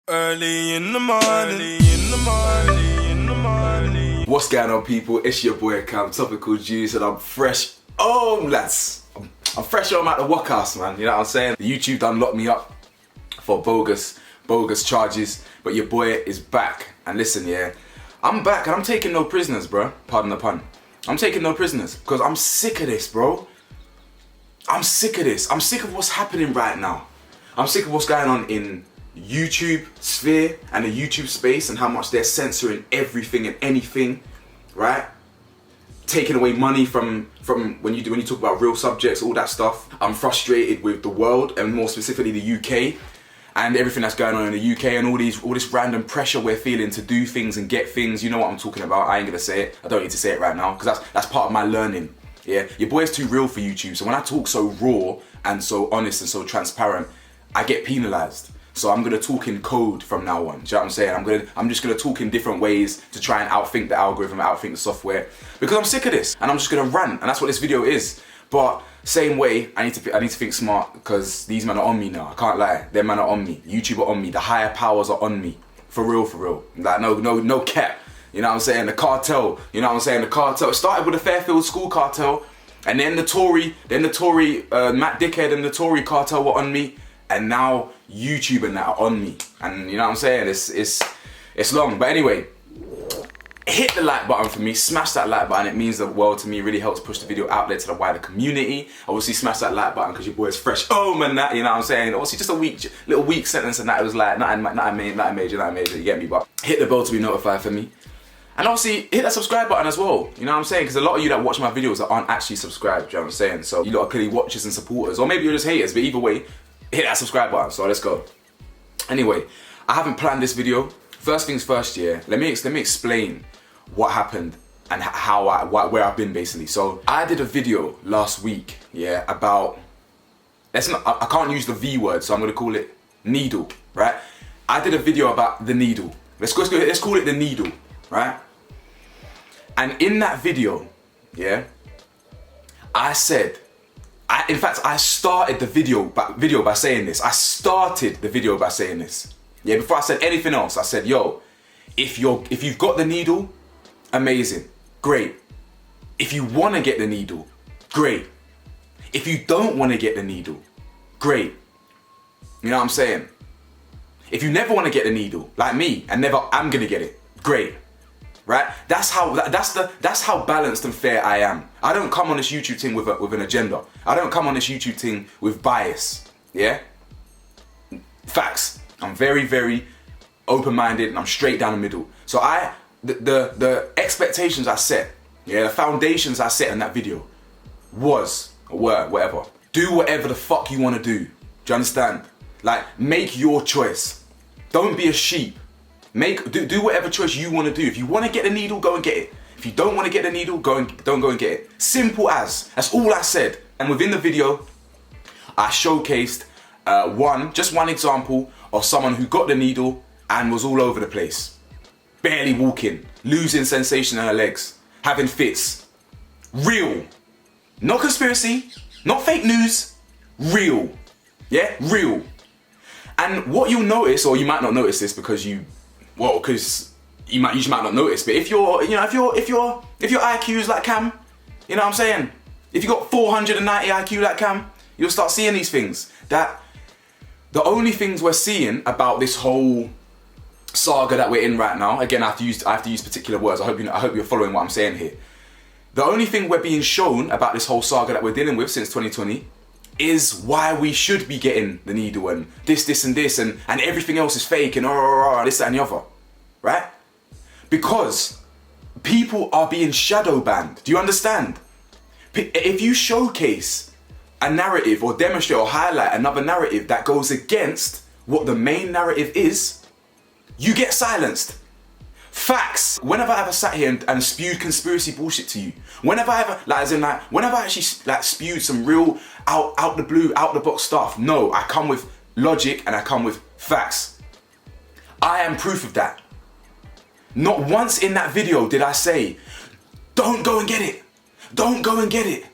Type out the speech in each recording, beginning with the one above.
Early in the morning. What's going on, people? It's your boy Cam, Topical Juice, and I'm fresh home, lads. I'm fresh home at the workhouse, man. You know what I'm saying? The YouTube done locked me up for bogus charges, but your boy is back. And listen, yeah, I'm back and I'm taking no prisoners, bro. Pardon the pun. I'm taking no prisoners because I'm sick of this, bro. I'm sick of this. I'm sick of what's happening right now. I'm sick of what's going on in YouTube sphere and the YouTube space and how much they're censoring everything and anything, right? Taking away money from when you talk about real subjects, all that stuff. I'm frustrated with the world and more specifically the UK and everything that's going on in the UK and all this random pressure we're feeling to do things and get things. You know what I'm talking about. I ain't gonna say it. I don't need to say it right now because that's part of my learning. Yeah, your boy's too real for YouTube. So when I talk so raw and so honest and so transparent, I get penalized. So I'm gonna talk in code from now on. Do you know what I'm saying? I'm just gonna talk in different ways to try and outthink the algorithm, outthink the software, because I'm sick of this, and I'm just gonna rant, and that's what this video is. But same way, I need to think smart because these men are on me now. I can't lie, them men are on me. YouTube are on me. The higher powers are on me, for real. Like no cap. You know what I'm saying? The cartel. You know what I'm saying? The cartel. It started with the Fairfield school cartel, and then the Tory Matt Dickhead and the Tory cartel were on me. And now YouTube and that are on me, and you know what I'm saying? It's long, but anyway, hit the like button for me, smash that like button. It means the world to me. It really helps push the video out there to the wider community. Obviously, smash that like button because your boy is fresh home and that. You know what I'm saying? Obviously, just a little weak sentence and that. It was like nothing major. You get me? But hit the bell to be notified for me. And obviously, hit that subscribe button as well. You know what I'm saying? Because a lot of you that watch my videos that aren't actually subscribed. You know what I'm saying? So you lot are clearly watchers and supporters, or maybe you're just haters. But either way, hit that subscribe button. So let's go. Anyway, I haven't planned this video. First things first, yeah. Let me explain what happened and where I've been basically. So I did a video last week, yeah, about I can't use the V word, so I'm gonna call it needle, right? I did a video about the needle. Let's call it the needle, right? And in that video, yeah, I said. In fact, I started the video by saying this. Yeah, before I said anything else, I said, yo, if you've got the needle, amazing, great. If you want to get the needle, great. If you don't want to get the needle, great. You know what I'm saying? If you never want to get the needle, like me, and never am gonna get it, great. Right? That's how balanced and fair I am. I don't come on this YouTube thing with an agenda. I don't come on this YouTube thing with bias. Yeah? Facts. I'm very open-minded and I'm straight down the middle. So the expectations I set, yeah, the foundations I set in that video were whatever. Do whatever the fuck you want to do. Do you understand? Like, make your choice. Don't be a sheep. Do whatever choice you want to do. If you want to get the needle, go and get it. If you don't want to get the needle, don't go and get it. Simple as. That's all I said. And within the video, I showcased just one example of someone who got the needle and was all over the place. Barely walking, losing sensation in her legs, having fits. Real. Not conspiracy, not fake news, real. Yeah, real. And what you'll notice, or you might not notice this because you might not notice, but if your IQ is like Cam, you know what I'm saying? If you got 490 IQ like Cam, you'll start seeing these things. That the only things we're seeing about this whole saga that we're in right now, again, I have to use particular words. I hope you're following what I'm saying here. The only thing we're being shown about this whole saga that we're dealing with since 2020 is why we should be getting the needle and this and this and everything else is fake and this, that and the other, right? Because people are being shadow banned. Do you understand? If you showcase a narrative or demonstrate or highlight another narrative that goes against what the main narrative is, you get silenced. Facts. Whenever I ever sat here and spewed conspiracy bullshit to you, whenever I actually spewed some real out the blue, out the box stuff, no, I come with logic and I come with facts. I am proof of that. Not once in that video did I say, don't go and get it. Don't go and get it.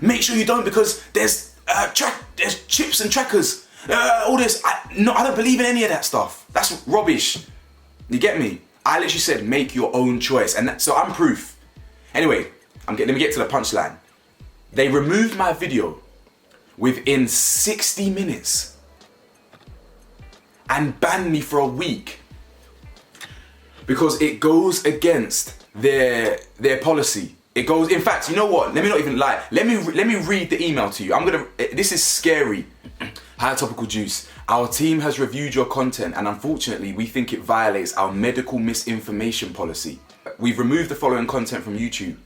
Make sure you don't, because there's chips and trackers all this. No, I don't believe in any of that stuff. That's rubbish. You get me? I literally said, make your own choice. And so I'm proof. Anyway, let me get to the punchline. They removed my video within 60 minutes and banned me for a week because it goes against their policy. It goes, in fact, you know what? Let me not even lie. Let me read the email to you. This is scary. Hi, Topical Juice. Our team has reviewed your content and unfortunately we think it violates our medical misinformation policy. We've removed the following content from YouTube.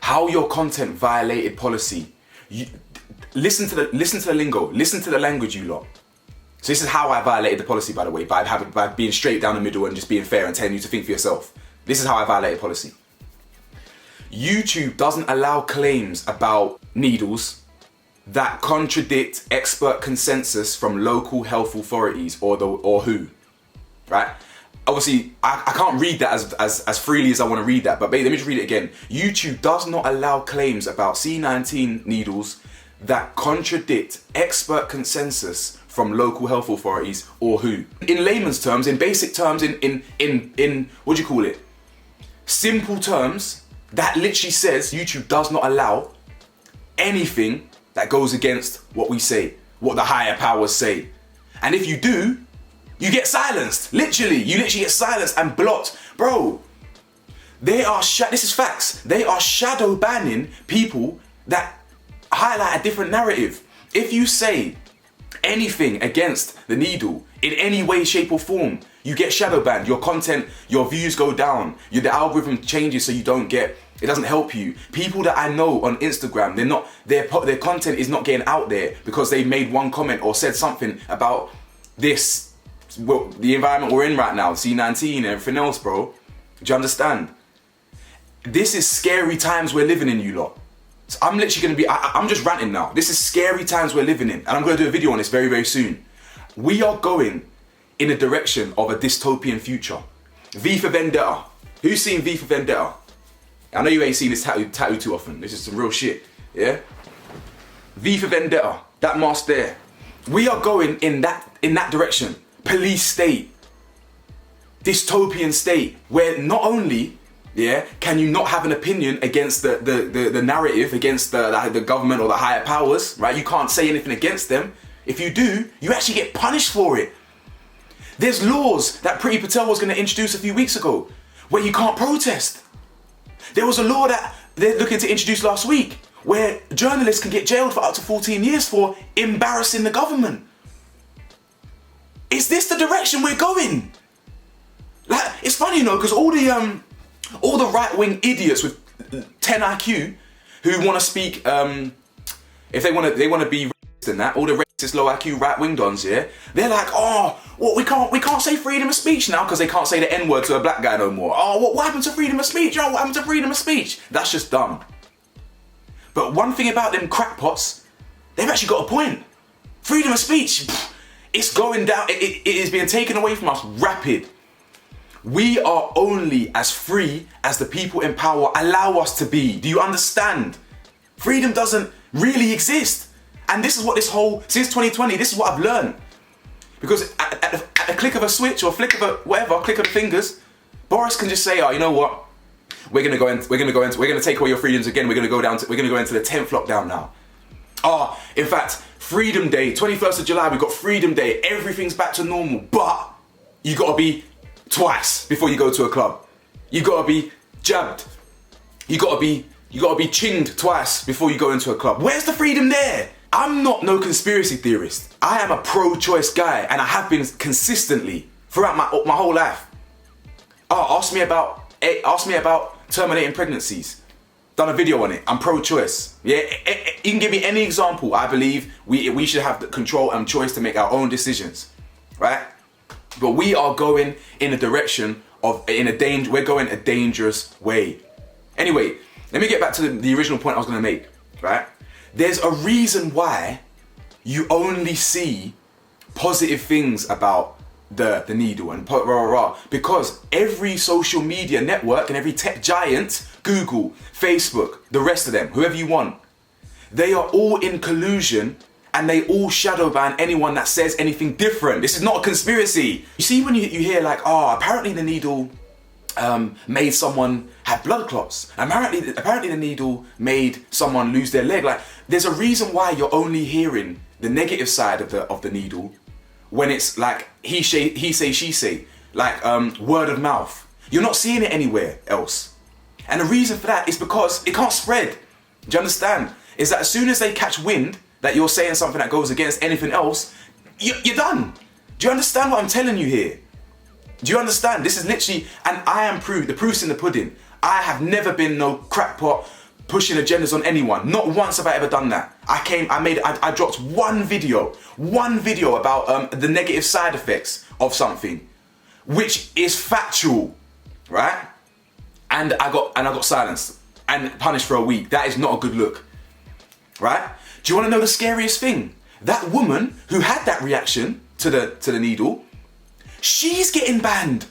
How your content violated policy. Listen to the lingo. Listen to the language, you lot. So this is how I violated the policy, by the way, by being straight down the middle and just being fair and telling you to think for yourself. This is how I violated policy. YouTube doesn't allow claims about needles that contradict expert consensus from local health authorities or WHO, right? Obviously, I can't read that as freely as I want to read that, but let me just read it again. YouTube does not allow claims about C19 needles that contradict expert consensus from local health authorities or WHO. In layman's terms, in basic terms, in what do you call it? Simple terms, that literally says YouTube does not allow anything that goes against what we say, what the higher powers say. And if you do, you get silenced. Literally, you literally get silenced and blocked. Bro, this is facts. They are shadow banning people that highlight a different narrative. If you say anything against the needle in any way, shape or form, you get shadow banned. Your content, your views go down. The algorithm changes so it doesn't help you. People that I know on Instagram, their content is not getting out there because they made one comment or said something about this, the environment we're in right now, C19 and everything else, bro. Do you understand? This is scary times we're living in, you lot. So I'm literally I'm just ranting now. This is scary times we're living in. And I'm gonna do a video on this very, very soon. We are going in a direction of a dystopian future. V for Vendetta. Who's seen V for Vendetta? I know you ain't seen this tattoo too often. This is some real shit, yeah? V for Vendetta, that mask there. We are going in that direction. Police state. Dystopian state, where not only, yeah, can you not have an opinion against the narrative, against the government or the higher powers, right? You can't say anything against them. If you do, you actually get punished for it. There's laws that Priti Patel was going to introduce a few weeks ago where you can't protest. There was a law that they're looking to introduce last week where journalists can get jailed for up to 14 years for embarrassing the government. Is this the direction we're going? Like, it's funny, you know, because all the right-wing idiots with 10 IQ who want to speak, if they want to be racist and that, all the racist low IQ right-wing dons, yeah, they're like, oh, well, we can't say freedom of speech now because they can't say the N-word to a black guy no more. Oh, what happened to freedom of speech? Oh, what happened to freedom of speech? That's just dumb. But one thing about them crackpots, they've actually got a point. Freedom of speech, it's going down. It is being taken away from us rapid. We are only as free as the people in power allow us to be. Do you understand? Freedom doesn't really exist. And this is what since 2020, this is what I've learned. Because at the click of a switch or click of the fingers, Boris can just say, oh, you know what? We're gonna take away your freedoms again. We're gonna go into the 10th lockdown now. Oh, in fact, Freedom Day, 21st of July, we've got Freedom Day. Everything's back to normal, but you gotta be twice before you go to a club. You gotta be jabbed. You gotta be chinged twice before you go into a club. Where's the freedom there? I'm not no conspiracy theorist. I am a pro-choice guy, and I have been consistently throughout my whole life. Oh, ask me about terminating pregnancies. Done a video on it. I'm pro-choice. Yeah, you can give me any example. I believe we should have the control and choice to make our own decisions, right? But we are going in a direction we're going a dangerous way. Anyway, let me get back to the original point I was going to make, right? There's a reason why you only see positive things about the needle and because every social media network and every tech giant, Google, Facebook, the rest of them, whoever you want, they are all in collusion and they all shadow ban anyone that says anything different. This is not a conspiracy. You see, when you hear like, oh, apparently the needle made someone have blood clots. Apparently the needle made someone lose their leg. Like, there's a reason why you're only hearing the negative side of the needle when it's like he say, she say, like word of mouth. You're not seeing it anywhere else. And the reason for that is because it can't spread. Do you understand? Is that as soon as they catch wind that you're saying something that goes against anything else, you're done. Do you understand what I'm telling you here? Do you understand? This is literally, and I am the proof's in the pudding. I have never been no crackpot pushing agendas on anyone. Not once have I ever done that. I dropped one video about the negative side effects of something, which is factual, right? And I got silenced and punished for a week. That is not a good look, right? Do you want to know the scariest thing? That woman who had that reaction to the needle, she's getting banned.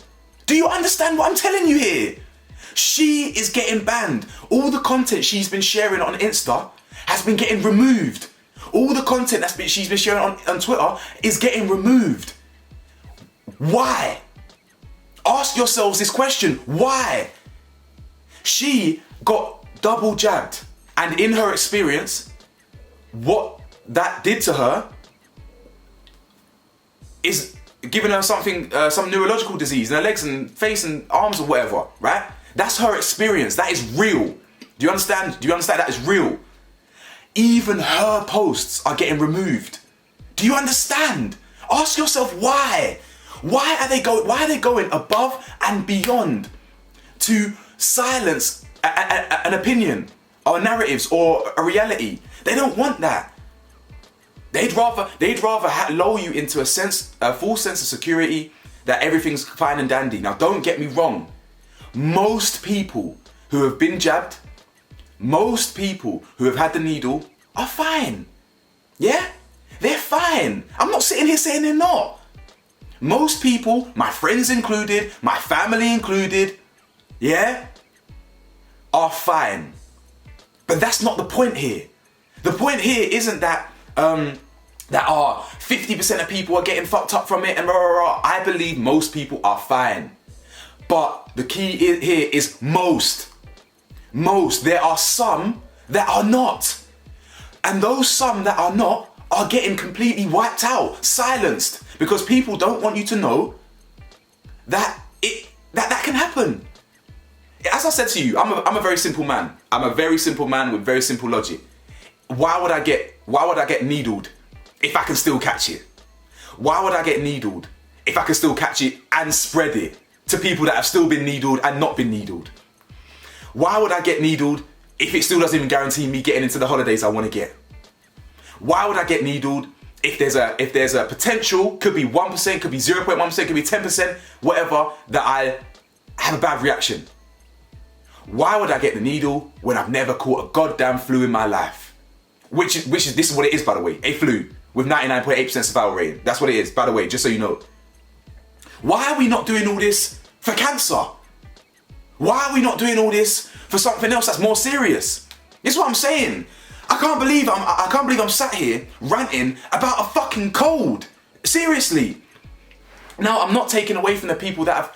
Do you understand what I'm telling you here? She is getting banned. All the content she's been sharing on Insta has been getting removed. All the content she's been sharing on Twitter is getting removed. Why? Ask yourselves this question. Why? She got double jabbed, and in her experience, what that did to her is giving her something, some neurological disease in her legs and face and arms or whatever, right? That's her experience. That is real. Do you understand? That is real. Even her posts are getting removed. Do you understand? Ask yourself why. Why are they going above and beyond to silence an opinion or narratives or a reality? They don't want that. They'd rather lull you into a false sense of security that everything's fine and dandy. Now, don't get me wrong. Most people who have been jabbed, most people who have had the needle are fine. Yeah? They're fine. I'm not sitting here saying they're not. Most people, my friends included, my family included, yeah, are fine. But that's not the point here. The point here isn't that 50% of people are getting fucked up from it and rah, rah, rah. I believe most people are fine. But the key here is most. There are some that are not. And those some that are not are getting completely wiped out, silenced, because people don't want you to know that that can happen. As I said to you, I'm a very simple man. I'm a very simple man with very simple logic. Why would I get needled if I can still catch it? Why would I get needled if I can still catch it and spread it to people that have still been needled and not been needled? Why would I get needled if it still doesn't even guarantee me getting into the holidays I want to get? Why would I get needled if there's a potential, could be 1%, could be 0.1%, could be 10%, whatever, that I have a bad reaction? Why would I get the needle when I've never caught a goddamn flu in my life? This is what it is, by the way, a flu with 99.8% survival rate. That's what it is, by the way, just so you know. Why are we not doing all this for cancer? Why are we not doing all this for something else that's more serious? This is what I'm saying. I can't believe I'm sat here ranting about a fucking cold. Seriously. Now, I'm not taking away from the people that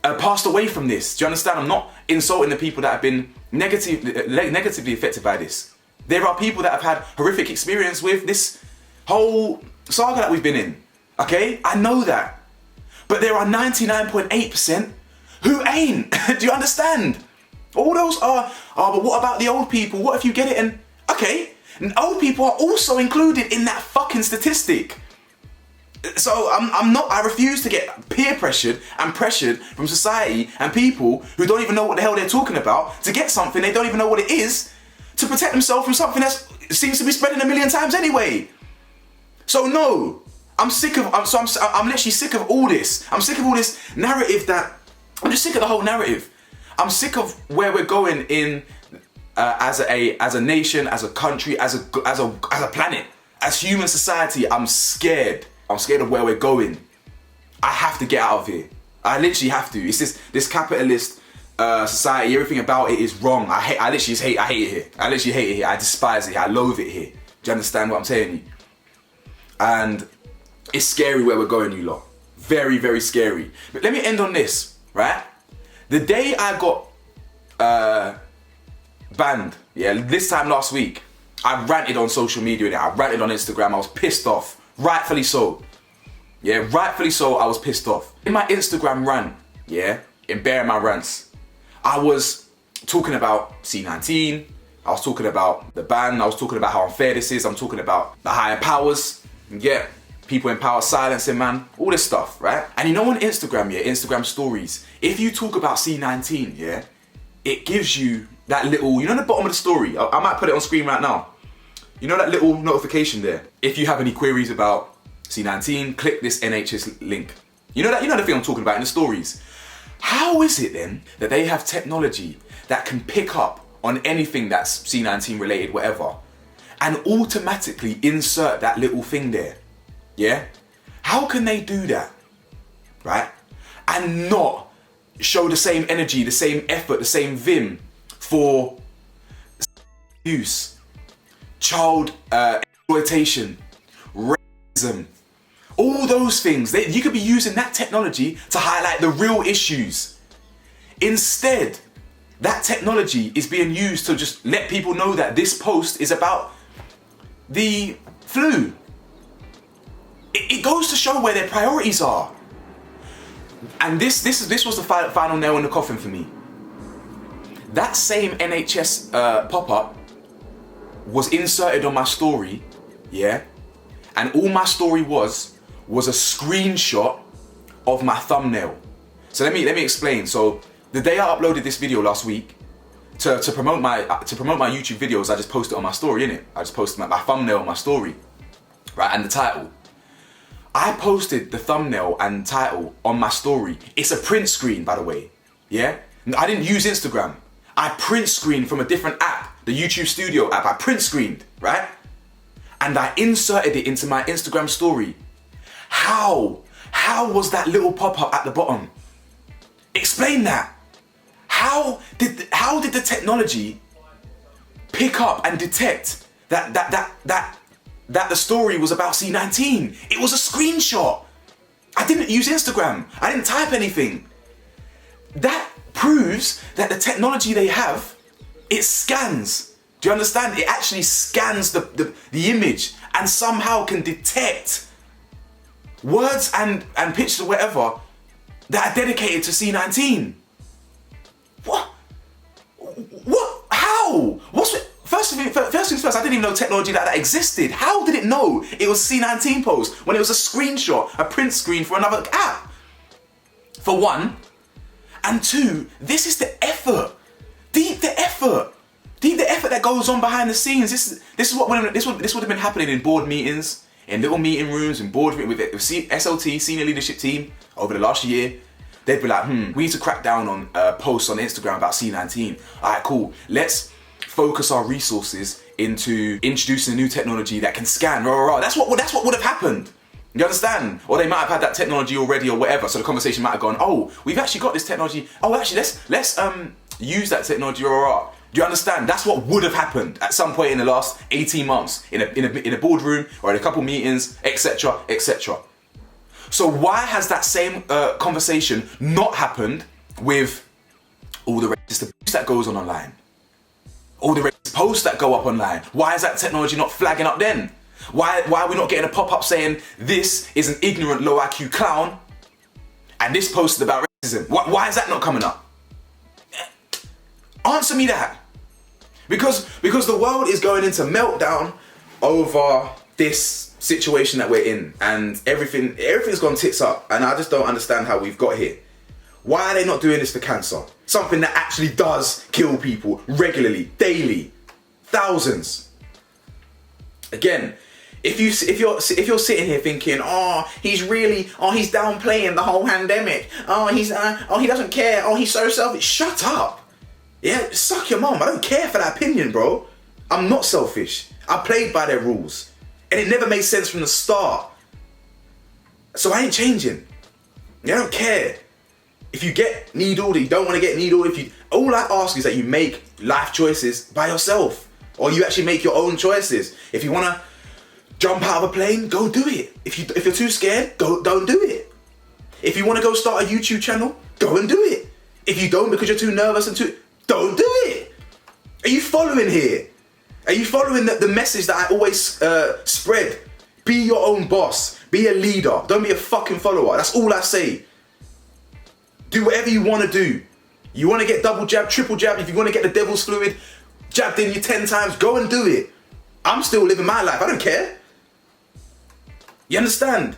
have passed away from this. Do you understand? I'm not insulting the people that have been negatively affected by this. There are people that have had horrific experience with this whole saga that we've been in. Okay? I know that. But there are 99.8% who ain't. Do you understand? All those are, but what about the old people? What if you get it and, okay, and old people are also included in that fucking statistic. So I refuse to get peer pressured and pressured from society and people who don't even know what the hell they're talking about to get something they don't even know what it is to protect themselves from something that seems to be spreading a million times anyway. So no, I'm literally sick of all this. I'm sick of all this narrative I'm just sick of the whole narrative. I'm sick of where we're going in as a nation, as a country, as a planet, as human society. I'm scared. I'm scared of where we're going. I have to get out of here. I literally have to. It's this capitalist society. Everything about it is wrong. I hate it here. I literally hate it here. I despise it here. I loathe it here. Do Do you understand what I'm telling you? And it's scary where we're going, you lot. Very, very scary. But let me end on this, right? The day I got banned, yeah, this time last week, I ranted on social media, I ranted on Instagram, I was pissed off, rightfully so. Yeah, rightfully so, I was pissed off. In my Instagram rant, yeah, in Bear My Rants, I was talking about C19, I was talking about the ban, I was talking about how unfair this is, I'm talking about the higher powers, yeah, people in power silencing, man, all this stuff, right? And you know on Instagram, yeah, Instagram stories, if you talk about C19, yeah, it gives you that little, you know the bottom of the story, I might put it on screen right now. You know that little notification there? If you have any queries about C19, click this NHS link. You know the thing I'm talking about in the stories. How is it then that they have technology that can pick up on anything that's C19 related, whatever, and automatically insert that little thing there? Yeah? How can they do that? Right? And not show the same energy, the same effort, the same vim for abuse, child exploitation, racism, all those things. You could be using that technology to highlight the real issues. Instead, that technology is being used to just let people know that this post is about the flu. It goes to show where their priorities are. And this was the final nail in the coffin for me. That same NHS pop-up was inserted on my story, yeah? And all my story was a screenshot of my thumbnail. So let me explain. So the day I uploaded this video last week, to promote my YouTube videos, I just posted on my story, innit? I just posted my thumbnail on my story, right? And the title. I posted the thumbnail and title on my story. It's a print screen, by the way, yeah? I didn't use Instagram. I print screened from a different app, the YouTube Studio app. I print screened, right? And I inserted it into my Instagram story. How was that little pop-up at the bottom? Explain that. How did the technology pick up and detect that the story was about C19? It was a screenshot. I didn't use Instagram. I didn't type anything. That proves that the technology they have, it scans. Do you understand? It actually scans the image and somehow can detect words and pictures or whatever that are dedicated to C19. What? How? First things first, I didn't even know technology like that existed. How did it know it was C19 post when it was a screenshot, a print screen for another app? For one. And two, this is the effort. The effort that goes on behind the scenes. This would have been happening in board meetings, in little meeting rooms, in board with SLT, senior leadership team, over the last year. They'd be like, we need to crack down on posts on Instagram about C19. All right, cool. Let's focus our resources into introducing a new technology that can scan. That's what would have happened. You understand? Or they might have had that technology already or whatever. So the conversation might have gone, oh, we've actually got this technology. Oh, actually, let's use that technology. Do you understand? That's what would have happened at some point in the last 18 months in a boardroom or in a couple meetings, etc., etc. So why has that same conversation not happened with all the racist abuse that goes on online? All the racist posts that go up online? Why is that technology not flagging up then? Why are we not getting a pop-up saying this is an ignorant low IQ clown and this post is about racism? Why is that not coming up? Answer me that. Because the world is going into meltdown over this situation that we're in, and everything's gone tits up, and I just don't understand how we've got here. Why are they not doing this for cancer? Something that actually does kill people regularly, daily, thousands. Again, if you're sitting here thinking, he's downplaying the whole pandemic. He doesn't care. He's so selfish. Shut up. Yeah, suck your mum. I don't care for that opinion, bro. I'm not selfish. I played by their rules, and it never made sense from the start. So I ain't changing. I don't care. If you get needled, you don't want to get needled. All I ask is that you make life choices by yourself. Or you actually make your own choices. If you wanna jump out of a plane, go do it. If you're too scared, don't do it. If you wanna go start a YouTube channel, go and do it. If you don't because you're too nervous don't do it. Are you following here? Are you following the message that I always spread? Be your own boss. Be a leader. Don't be a fucking follower. That's all I say. Do whatever you want to do. You want to get double jab, triple jab. If you want to get the devil's fluid jabbed in you 10 times, go and do it. I'm still living my life. I don't care. You understand?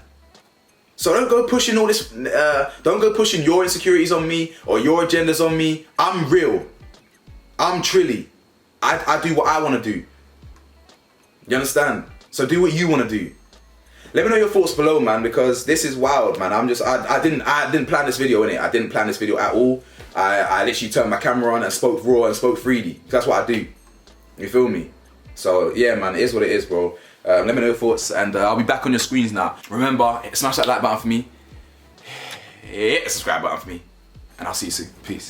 So don't go pushing all this. Don't go pushing your insecurities on me or your agendas on me. I'm real. I'm Trilly. I do what I want to do. You understand? So do what you want to do. Let me know your thoughts below, man, because this is wild, man. I didn't plan this video, innit? I didn't plan this video at all. I literally turned my camera on and spoke raw and spoke 3D. That's what I do. You feel me? So yeah, man, it is what it is, bro. Let me know your thoughts, and I'll be back on your screens now. Remember, smash that like button for me. Hit the subscribe button for me, and I'll see you soon. Peace.